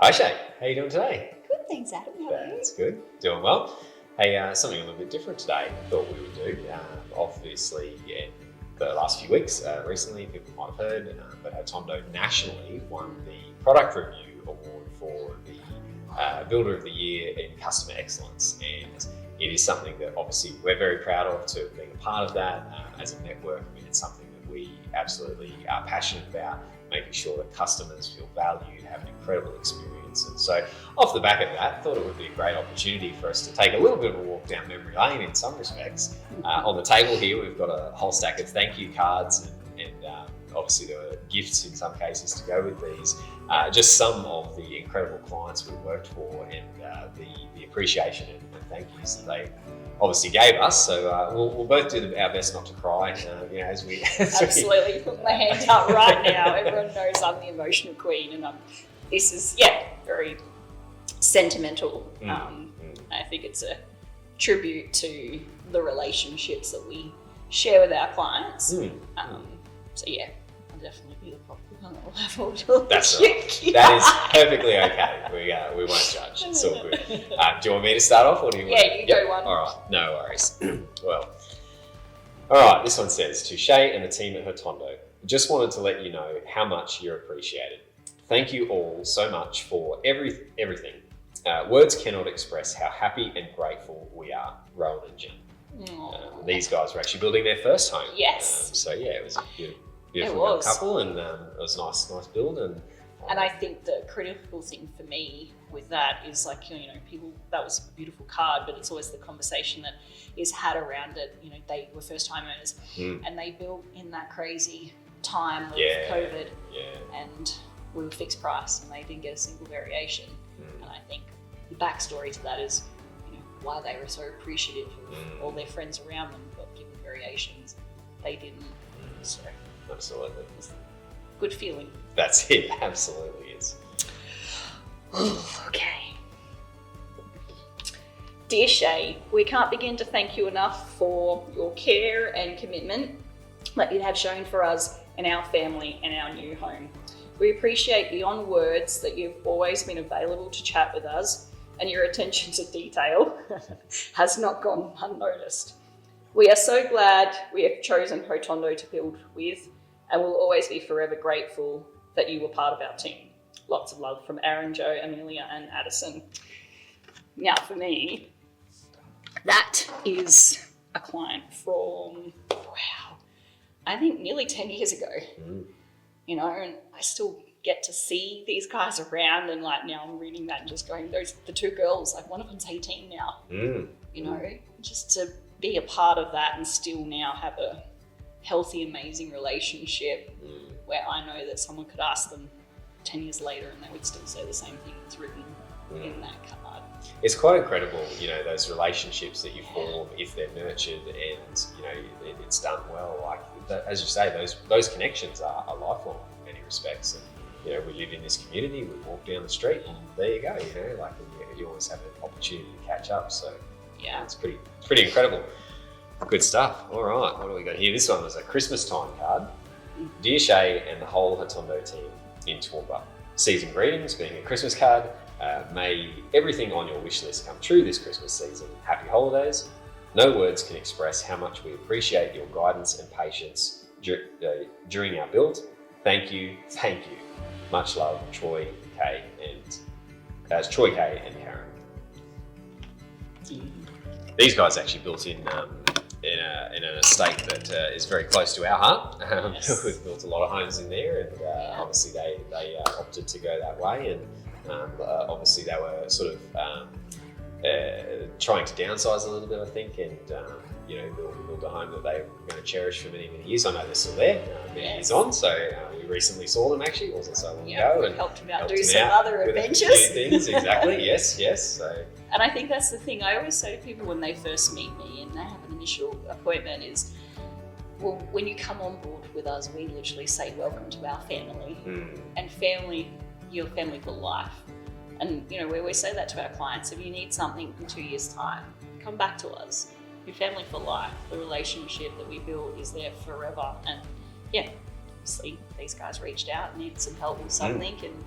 Hi Shay, how you doing today? Good, thanks Adam. How are you? That's good, doing well. Hey, something a little bit different today. Thought we would do. Obviously, in the last few weeks, recently, people might have heard, but Hotondo nationally won the Product Review Award for the Builder of the Year in Customer Excellence, and it is something that obviously we're very proud of to being a part of that as a network. I mean, it's something that we absolutely are passionate about, making sure that customers feel valued, have an incredible experience. And so off the back of that, I thought it would be a great opportunity for us to take a little bit of a walk down memory lane in some respects. On the table here, we've got a whole stack of thank you cards and obviously there were gifts in some cases to go with these. Just some of the incredible clients we've worked for and the appreciation and thank yous that they obviously gave us. So we'll both do our best not to cry, as we absolutely put my hand up right now. Everyone knows I'm the emotional queen, and this is very sentimental. I think it's a tribute to the relationships that we share with our clients. So I'll definitely be the popular on the level. That's right. That is perfectly okay. We won't judge. It's all good. Do you want me to start off, or do you? You go one. All right, no worries. Well, all right. This one says, to Shay and the team at Hotondo, just wanted to let you know how much you're appreciated. Thank you all so much for everything. Words cannot express how happy and grateful we are. Rowan and Jen. These guys were actually building their first home. Yes. It was a beautiful couple, and it was a nice build. And I think the critical thing for me with that is people, that was a beautiful card, but it's always the conversation that is had around it. They were first time owners and they built in that crazy time of COVID and we were fixed price and they didn't get a single variation. And I think the backstory to that is why they were so appreciative of all their friends around them got given variations. They didn't. So absolutely. It's a good feeling. That's it, absolutely is. Okay. Dear Shay, we can't begin to thank you enough for your care and commitment that you have shown for us and our family and our new home. We appreciate beyond words that you've always been available to chat with us, and your attention to detail has not gone unnoticed. We are so glad we have chosen Hotondo to build with, and we'll always be forever grateful that you were part of our team. Lots of love from Aaron, Joe, Amelia, and Addison. Now for me, that is a client from, I think nearly 10 years ago. And I still get to see these guys around, and now I'm reading that and just going, the two girls, one of them's 18 now. Just to be a part of that and still now have a healthy, amazing relationship where I know that someone could ask them 10 years later and they would still say the same thing that's written in that card. It's quite incredible, those relationships that you form if they're nurtured and, it's done well. As you say, those connections are lifelong in many respects. And, we live in this community, we walk down the street and there you go, you always have an opportunity to catch up. So it's pretty incredible. Good stuff. All right, what do we got here? This one was a Christmas time card. Dear Shay and the whole Hotondo team in Toowoomba, season greetings, being a Christmas card. May everything on your wish list come true this Christmas season. Happy holidays. No words can express how much we appreciate your guidance and patience during our build. Thank you. Much love, Troy K and Karen. These guys actually built in an estate that is very close to our heart. We've built a lot of homes in there, and obviously they opted to go that way, and obviously they were sort of trying to downsize a little bit, I think, and build a home that they were going to cherish for many, many years. I know they're still there, many years on. So we recently saw them actually. It wasn't so long ago, and helped them out do some other adventures. A few things, exactly. Yes. So. And I think that's the thing I always say to people when they first meet me and they have an initial appointment is, well, when you come on board with us, we literally say, welcome to our family. And family, you're family for life. And, we always say that to our clients. If you need something in 2 years' time, come back to us. Your family for life. The relationship that we build is there forever. And obviously these guys reached out and needed some help with something and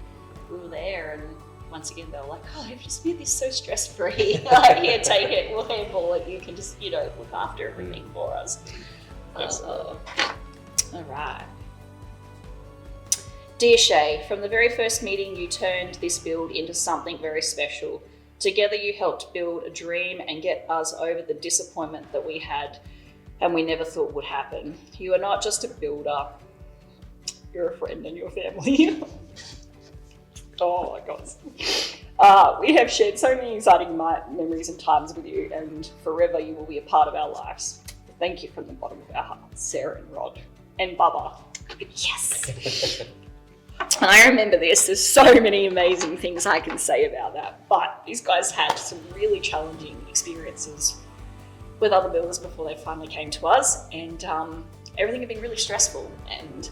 we were there. And once again, they were like, oh, I've just made this so stress-free. Like, here, take it, we'll handball it. You can just, look after everything for us. All right. Dear Shay, from the very first meeting, you turned this build into something very special. Together, you helped build a dream and get us over the disappointment that we had and we never thought would happen. You are not just a builder, you're a friend and your family. Oh my God. We have shared so many exciting memories and times with you, and forever you will be a part of our lives. Thank you from the bottom of our hearts, Sarah and Rod and Bubba. Yes. I remember this. There's so many amazing things I can say about that. But these guys had some really challenging experiences with other builders before they finally came to us, and everything had been really stressful, and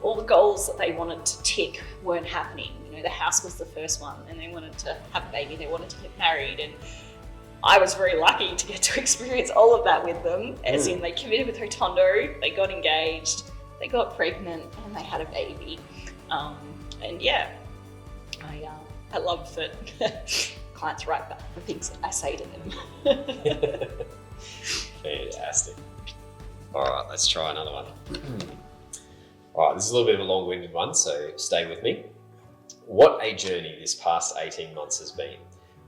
all the goals that they wanted to tick weren't happening. The house was the first one, and they wanted to have a baby, they wanted to get married, and I was very lucky to get to experience all of that with them, as in they committed with Hotondo, they got engaged, they got pregnant, and they had a baby. And yeah, I love that clients write back the things that I say to them. Fantastic. All right, let's try another one. All right, this is a little bit of a long-winded one, so stay with me. What a journey this past 18 months has been.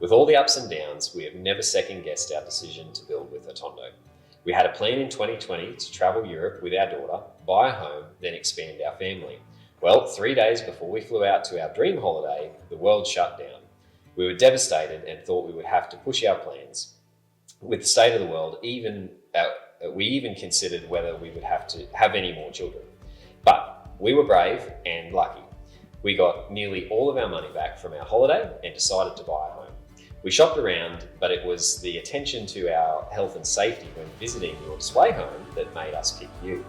With all the ups and downs, we have never second-guessed our decision to build with Hotondo. We had a plan in 2020 to travel Europe with our daughter, buy a home, then expand our family. Well, 3 days before we flew out to our dream holiday, the world shut down. We were devastated and thought we would have to push our plans. With the state of the world, we even considered whether we would have to have any more children. But we were brave and lucky. We got nearly all of our money back from our holiday and decided to buy a home. We shopped around, but it was the attention to our health and safety when visiting your display home that made us pick you.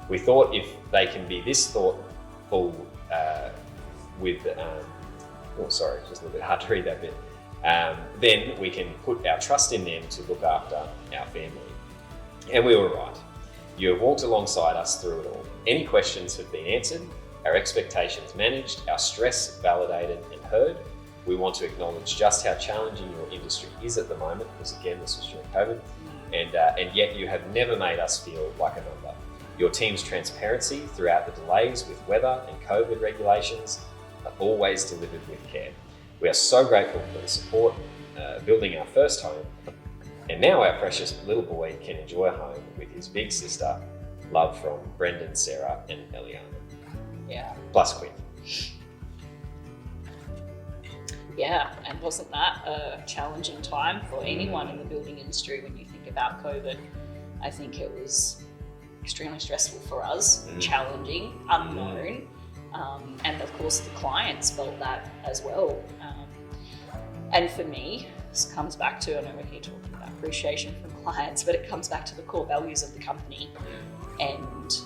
We thought if they can be this thoughtful just a little bit hard to read that bit, then we can put our trust in them to look after our family. And we were right. You have walked alongside us through it all. Any questions have been answered, our expectations managed, our stress validated and heard. We want to acknowledge just how challenging your industry is at the moment, because again, this was during COVID, and yet you have never made us feel like a number. Your team's transparency throughout the delays with weather and COVID regulations are always delivered with care. We are so grateful for the support building our first home, and now our precious little boy can enjoy a home with his big sister. Love from Brendan, Sarah, and Eliana. Yeah. Plus Quinn. Yeah, and wasn't that a challenging time for anyone in the building industry when you think about COVID? I think it was extremely stressful for us, challenging, unknown, and of course the clients felt that as well. And for me, this comes back to, I know we're here talking about appreciation from clients, but it comes back to the core values of the company. And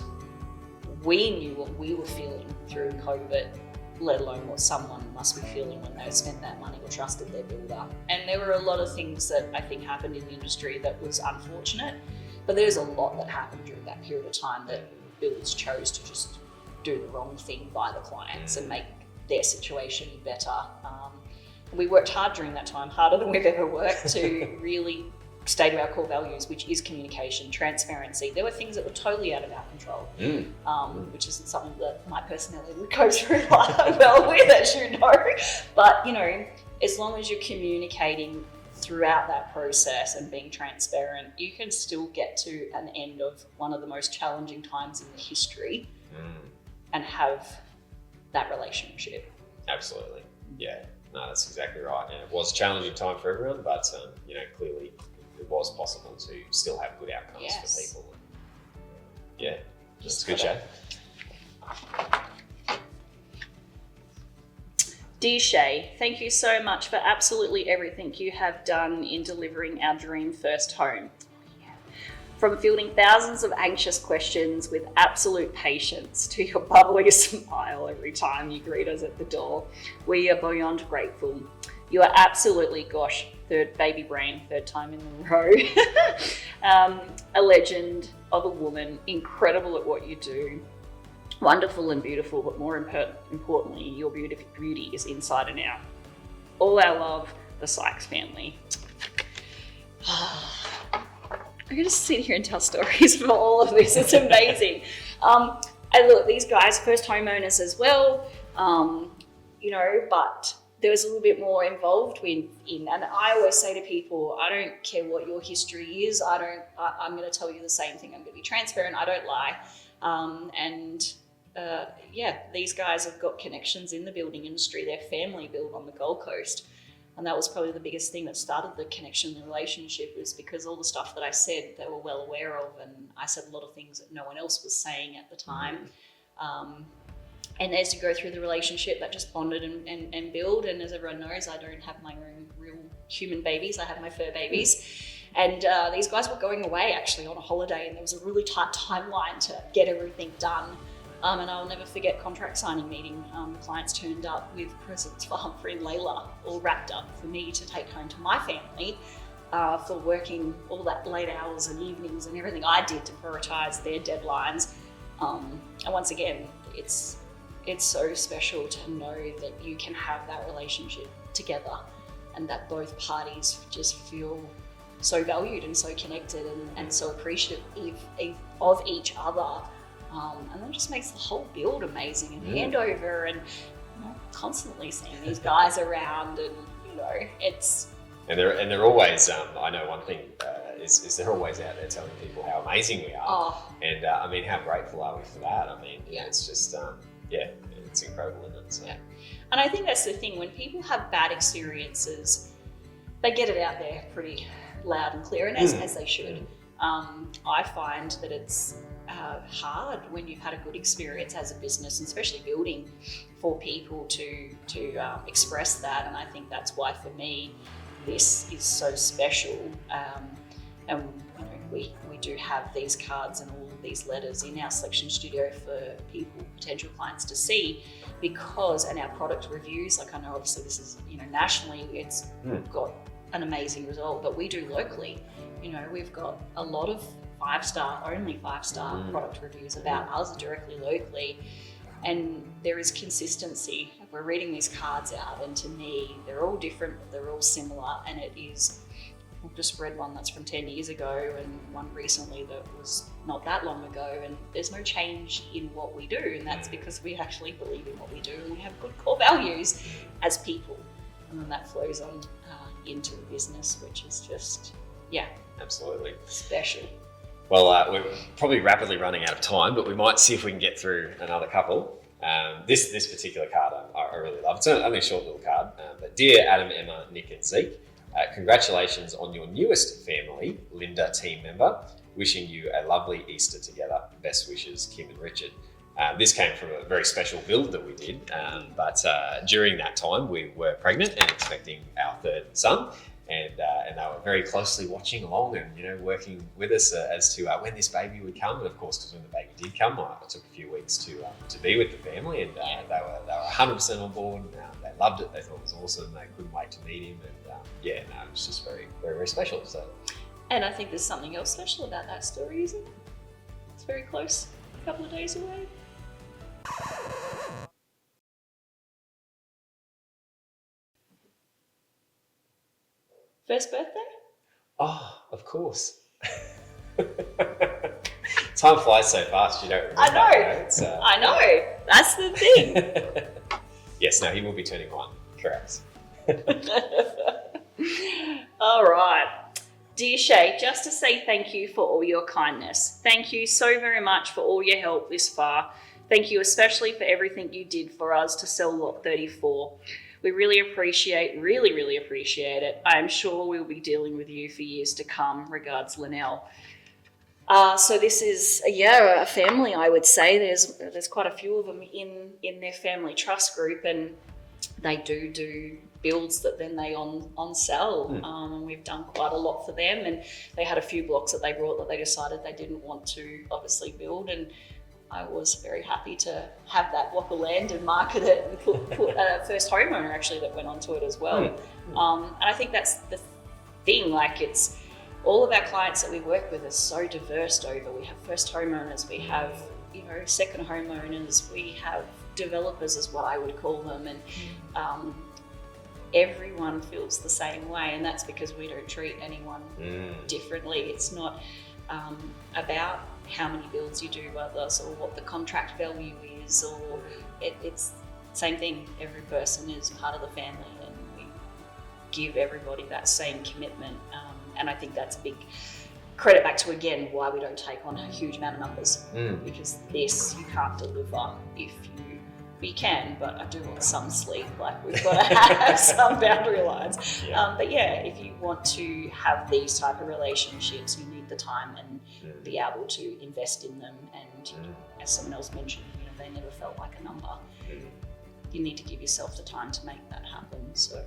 we knew what we were feeling through COVID, let alone what someone must be feeling when they spent that money or trusted their builder. And there were a lot of things that I think happened in the industry that was unfortunate, but there's a lot that happened during that period of time that builders chose to just do the wrong thing by the clients and make their situation better. We worked hard during that time, harder than we've ever worked, to really stay to our core values, which is communication, transparency. There were things that were totally out of our control, which isn't something that my personality would go through well with, as you know. But, as long as you're communicating throughout that process and being transparent, you can still get to an end of one of the most challenging times in the history and have that relationship. Absolutely. Yeah. No, that's exactly right. And it was a challenging time for everyone, but clearly it was possible to still have good outcomes for people. Yeah, that's good, Shay. Dear Shay, thank you so much for absolutely everything you have done in delivering our dream first home. From fielding thousands of anxious questions with absolute patience to your bubbly smile every time you greet us at the door, we are beyond grateful. You are absolutely, third baby brain, third time in a row, a legend of a woman, incredible at what you do, wonderful and beautiful, but more importantly, your beauty is inside and out. All our love, the Sykes family. I'm going to sit here and tell stories for all of this. It's amazing. And look, these guys, first homeowners as well, but there was a little bit more involved in. And I always say to people, I don't care what your history is. I'm going to tell you the same thing. I'm going to be transparent. I don't lie. These guys have got connections in the building industry. Their family built on the Gold Coast. And that was probably the biggest thing that started the connection, the relationship, was because all the stuff that I said, they were well aware of. And I said a lot of things that no one else was saying at the time. And as you go through the relationship, that just bonded and built. And as everyone knows, I don't have my own real human babies. I have my fur babies. And these guys were going away actually on a holiday, and there was a really tight timeline to get everything done. And I'll never forget contract signing meeting. The clients turned up with presents for Humphrey and Layla, all wrapped up for me to take home to my family for working all that late hours and evenings and everything I did to prioritise their deadlines. And once again, it's so special to know that you can have that relationship together and that both parties just feel so valued and so connected and so appreciative of each other. And that just makes the whole build amazing and handover and constantly seeing these guys around and it's... And they're always, I know one thing is they're always out there telling people how amazing we are. Oh. And how grateful are we for that? It's just, it's incredible, isn't it? So. Yeah. And I think that's the thing, when people have bad experiences, they get it out there pretty loud and clear, and as they should. I find that it's hard when you've had a good experience as a business, and especially building, for people to express that. And I think that's why for me this is so special. And we do have these cards and all of these letters in our selection studio for people, potential clients to see, and our product reviews, like I know obviously this is nationally it's got an amazing result, but we do locally. We've got a lot of only five-star product reviews about us directly locally, and there is consistency. We're reading these cards out, and to me they're all different, but they're all similar. And it is, I've just read one that's from 10 years ago and one recently that was not that long ago, and there's no change in what we do, and that's because we actually believe in what we do and we have good core values as people, and then that flows on into a business, which is just absolutely special. Well, we're probably rapidly running out of time, but we might see if we can get through another couple. This particular card I really love. It's only a short little card, but dear Adam, Emma, Nick and Zeke, congratulations on your newest family, Linda team member. Wishing you a lovely Easter together. Best wishes, Kim and Richard. This came from a very special build that we did, but during that time we were pregnant and expecting our third son. And they were very closely watching along and working with us as to when this baby would come. And of course, because when the baby did come, I took a few weeks to be with the family, and they were 100% on board. They loved it. They thought it was awesome. They couldn't wait to meet him, and it was just very, very, very special. So, and I think there's something else special about that story, isn't it? It's very close, a couple of days away. First birthday? Oh, of course. Time flies so fast, you don't remember. I know. That's the thing. Yes, no, he will be turning 1. Correct. All right. Dear Shay, just to say thank you for all your kindness. Thank you so very much for all your help this far. Thank you especially for everything you did for us to sell lot 34. We really appreciate it. I'm sure we'll be dealing with you for years to come. Regards, Linnell. So this is a family, I would say. There's quite a few of them in their family trust group, and they do builds that then they on sell. And we've done quite a lot for them, and they had a few blocks that they brought that they decided they didn't want to obviously build, and I was very happy to have that block of land and market it and put a first homeowner actually that went onto it as well. And I think that's the thing, it's all of our clients that we work with are so diverse over. We have first homeowners, we have second homeowners, we have developers is what I would call them, and everyone feels the same way, and that's because we don't treat anyone differently. It's not about how many builds you do with us or what the contract value is, or it's the same thing. Every person is part of the family, and we give everybody that same commitment, and I think that's a big credit back to, again, why we don't take on a huge amount of numbers, because this you can't deliver if you can, but I do want some sleep. Like, we've got to have some boundary lines. But yeah, if you want to have these type of relationships, you need the time and be able to invest in them. And as someone else mentioned, they never felt like a number. You need to give yourself the time to make that happen. So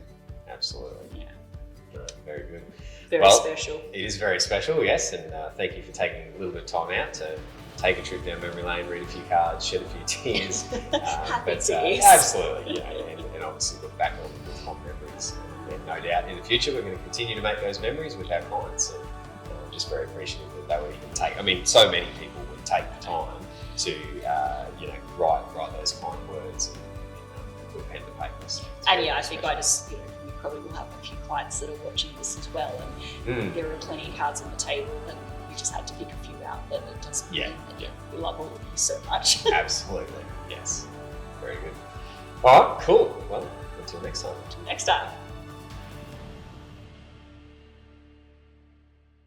absolutely. Yeah. Very good. Very special. It is very special, yes, and thank you for taking a little bit of time out to take a trip down memory lane, read a few cards, shed a few tears. Happy tears. Absolutely, and obviously look back on with fond memories. And no doubt in the future we're going to continue to make those memories with our clients, and I'm just very appreciative that they would even take, so many people would take the time to write those kind words and put pen to paper. And I think I just, we probably will have a few clients that are watching this as well, and there are plenty of cards on the table, and we just had to pick a few out, but it doesn't mean that we love all of you so much. Absolutely, yes. Very good. All right, cool. Well, until next time. Until next time.